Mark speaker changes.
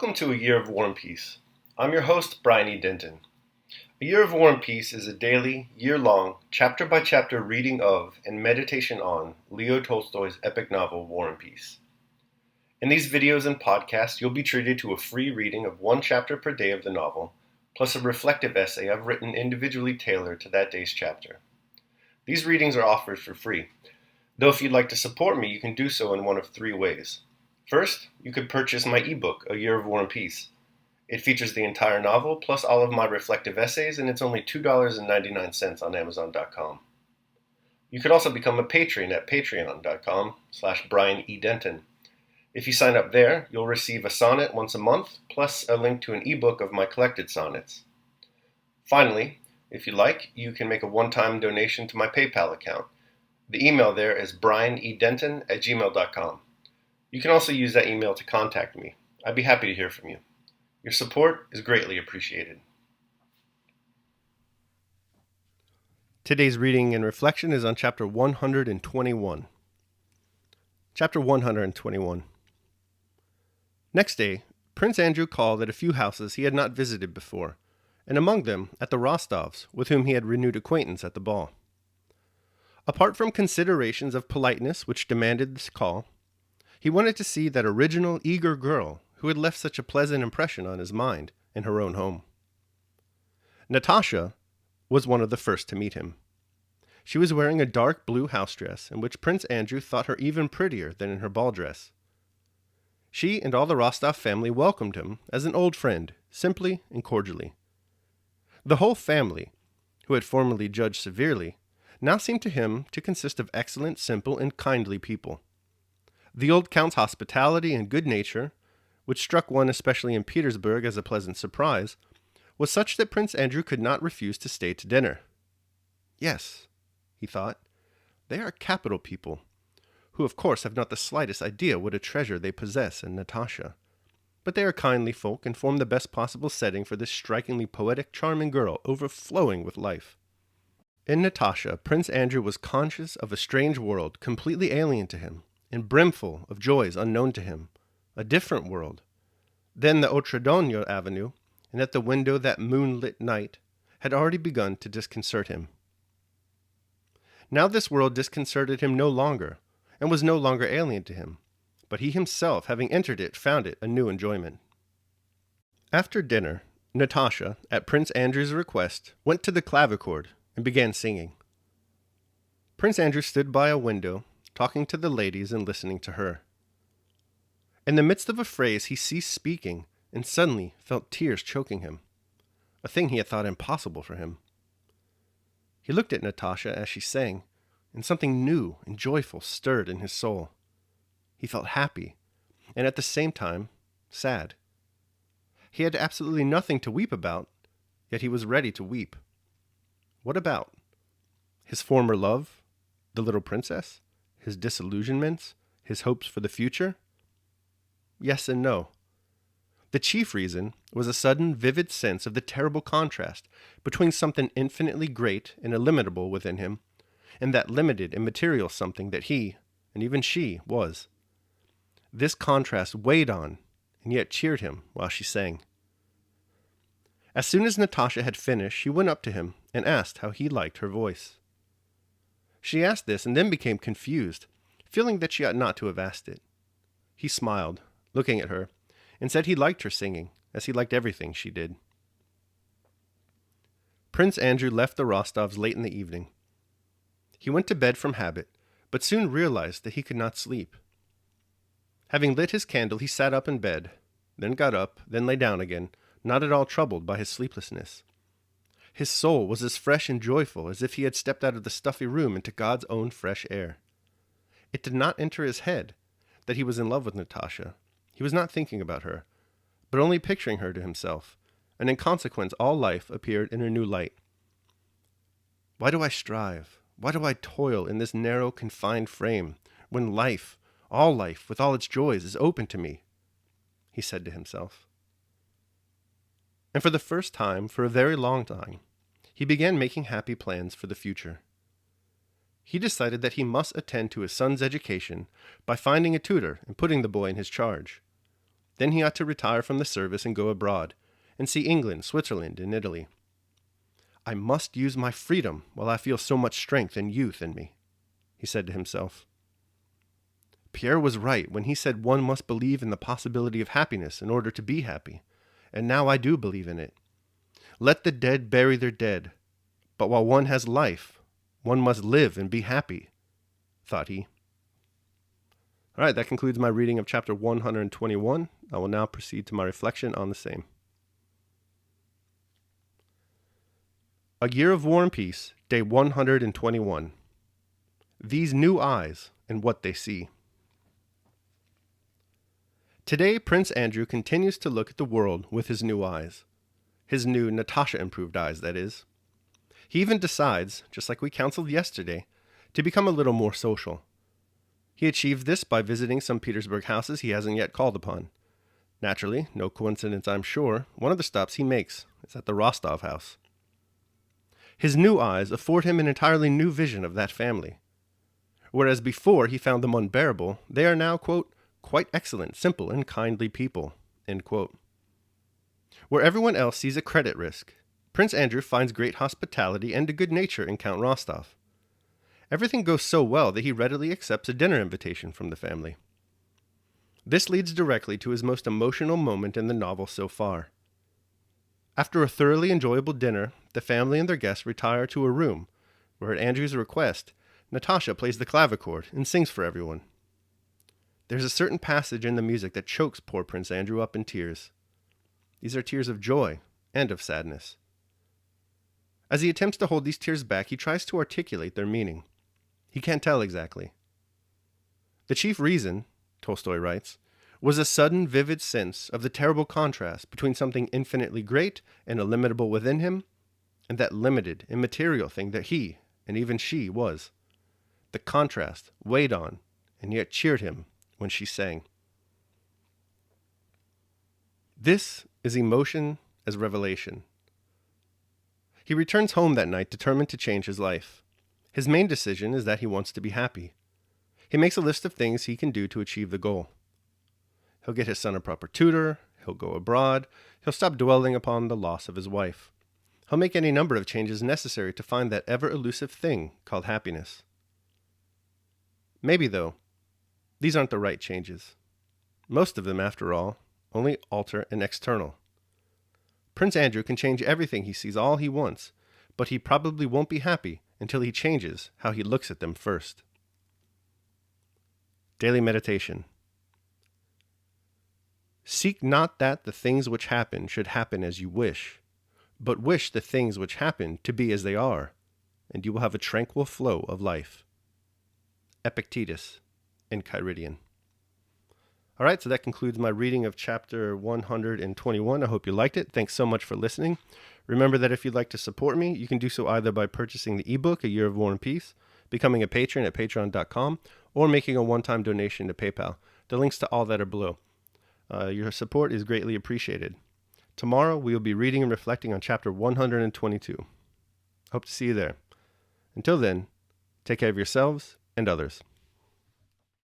Speaker 1: Welcome to A Year of War and Peace. I'm your host, Brian E. Denton. A Year of War and Peace is a daily, year-long, chapter-by-chapter reading of and meditation on Leo Tolstoy's epic novel, War and Peace. In these videos and podcasts, you'll be treated to a free reading of one chapter per day of the novel, plus a reflective essay I've written individually tailored to that day's chapter. These readings are offered for free, though if you'd like to support me, you can do so in one of three ways. First, you could purchase my ebook, A Year of War and Peace. It features the entire novel, plus all of my reflective essays, and it's only $2.99 on Amazon.com. You could also become a patron at patreon.com/Brian E. Denton. If you sign up there, you'll receive a sonnet once a month, plus a link to an ebook of my collected sonnets. Finally, if you like, you can make a one-time donation to my PayPal account. The email there is brianedenton@gmail.com. You can also use that email to contact me. I'd be happy to hear from you. Your support is greatly appreciated. Today's reading and reflection is on chapter 121. Chapter 121. Next day, Prince Andrew called at a few houses he had not visited before, and among them at the Rostovs, with whom he had renewed acquaintance at the ball. Apart from considerations of politeness which demanded this call, he wanted to see that original, eager girl who had left such a pleasant impression on his mind in her own home. Natasha was one of the first to meet him. She was wearing a dark blue house dress, in which Prince Andrew thought her even prettier than in her ball dress. She and all the Rostov family welcomed him as an old friend, simply and cordially. The whole family, who had formerly judged severely, now seemed to him to consist of excellent, simple, and kindly people. The old count's hospitality and good nature, which struck one especially in Petersburg as a pleasant surprise, was such that Prince Andrew could not refuse to stay to dinner. Yes, he thought, they are capital people, who of course have not the slightest idea what a treasure they possess in Natasha. But they are kindly folk and form the best possible setting for this strikingly poetic, charming girl, overflowing with life. In Natasha, Prince Andrew was conscious of a strange world, completely alien to him, and brimful of joys unknown to him, a different world. Then the Otradonyo Avenue, and at the window that moonlit night, had already begun to disconcert him. Now this world disconcerted him no longer, and was no longer alien to him, but he himself, having entered it, found it a new enjoyment. After dinner, Natasha, at Prince Andrew's request, went to the clavichord and began singing. Prince Andrew stood by a window, talking to the ladies and listening to her. In the midst of a phrase he ceased speaking and suddenly felt tears choking him, a thing he had thought impossible for him. He looked at Natasha as she sang, and something new and joyful stirred in his soul. He felt happy, and at the same time sad. He had absolutely nothing to weep about, yet he was ready to weep. What about? His former love? The little princess? His disillusionments? His hopes for the future? Yes and no. The chief reason was a sudden, vivid sense of the terrible contrast between something infinitely great and illimitable within him, and that limited and material something that he, and even she, was. This contrast weighed on, and yet cheered him while she sang. As soon as Natasha had finished, she went up to him and asked how he liked her voice. She asked this and then became confused, feeling that she ought not to have asked it. He smiled, looking at her, and said he liked her singing, as he liked everything she did. Prince Andrew left the Rostovs late in the evening. He went to bed from habit, but soon realized that he could not sleep. Having lit his candle, he sat up in bed, then got up, then lay down again, not at all troubled by his sleeplessness. His soul was as fresh and joyful as if he had stepped out of the stuffy room into God's own fresh air. It did not enter his head that he was in love with Natasha. He was not thinking about her, but only picturing her to himself, and in consequence all life appeared in a new light. Why do I strive? Why do I toil in this narrow, confined frame, when life, all life, with all its joys, is open to me? He said to himself. And for the first time, for a very long time, he began making happy plans for the future. He decided that he must attend to his son's education by finding a tutor and putting the boy in his charge. Then he ought to retire from the service and go abroad, and see England, Switzerland, and Italy. I must use my freedom while I feel so much strength and youth in me, he said to himself. Pierre was right when he said one must believe in the possibility of happiness in order to be happy, and now I do believe in it. Let the dead bury their dead, but while one has life, one must live and be happy, thought he. All right, that concludes my reading of chapter 121. I will now proceed to my reflection on the same. A Year of War and Peace, day 121. These new eyes and what they see. Today, Prince Andrew continues to look at the world with his new eyes. His new Natasha-improved eyes, that is. He even decides, just like we counseled yesterday, to become a little more social. He achieved this by visiting some Petersburg houses he hasn't yet called upon. Naturally, no coincidence I'm sure, one of the stops he makes is at the Rostov house. His new eyes afford him an entirely new vision of that family. Whereas before he found them unbearable, they are now, quote, quite excellent, simple, and kindly people, end quote. Where everyone else sees a credit risk, Prince Andrew finds great hospitality and a good nature in Count Rostov. Everything goes so well that he readily accepts a dinner invitation from the family. This leads directly to his most emotional moment in the novel so far. After a thoroughly enjoyable dinner, the family and their guests retire to a room where, at Andrew's request, Natasha plays the clavichord and sings for everyone. There's a certain passage in the music that chokes poor Prince Andrew up in tears. These are tears of joy and of sadness. As he attempts to hold these tears back, he tries to articulate their meaning. He can't tell exactly. The chief reason, Tolstoy writes, was a sudden vivid sense of the terrible contrast between something infinitely great and illimitable within him, and that limited, immaterial thing that he, and even she, was. The contrast weighed on, and yet cheered him when she sang. This is emotion as revelation. He returns home that night determined to change his life. His main decision is that he wants to be happy. He makes a list of things he can do to achieve the goal. He'll get his son a proper tutor, he'll go abroad, he'll stop dwelling upon the loss of his wife. He'll make any number of changes necessary to find that ever-elusive thing called happiness. Maybe, though, these aren't the right changes. Most of them, after all, only alter an external. Prince Andrew can change everything he sees all he wants, but he probably won't be happy until he changes how he looks at them first. Daily Meditation. Seek not that the things which happen should happen as you wish, but wish the things which happen to be as they are, and you will have a tranquil flow of life. Epictetus, Enchiridion. All right, so that concludes my reading of chapter 121. I hope you liked it. Thanks so much for listening. Remember that if you'd like to support me, you can do so either by purchasing the ebook, A Year of War and Peace, becoming a patron at patreon.com, or making a one-time donation to PayPal. The links to all that are below. Your support is greatly appreciated. Tomorrow, we will be reading and reflecting on chapter 122. Hope to see you there. Until then, take care of yourselves and others.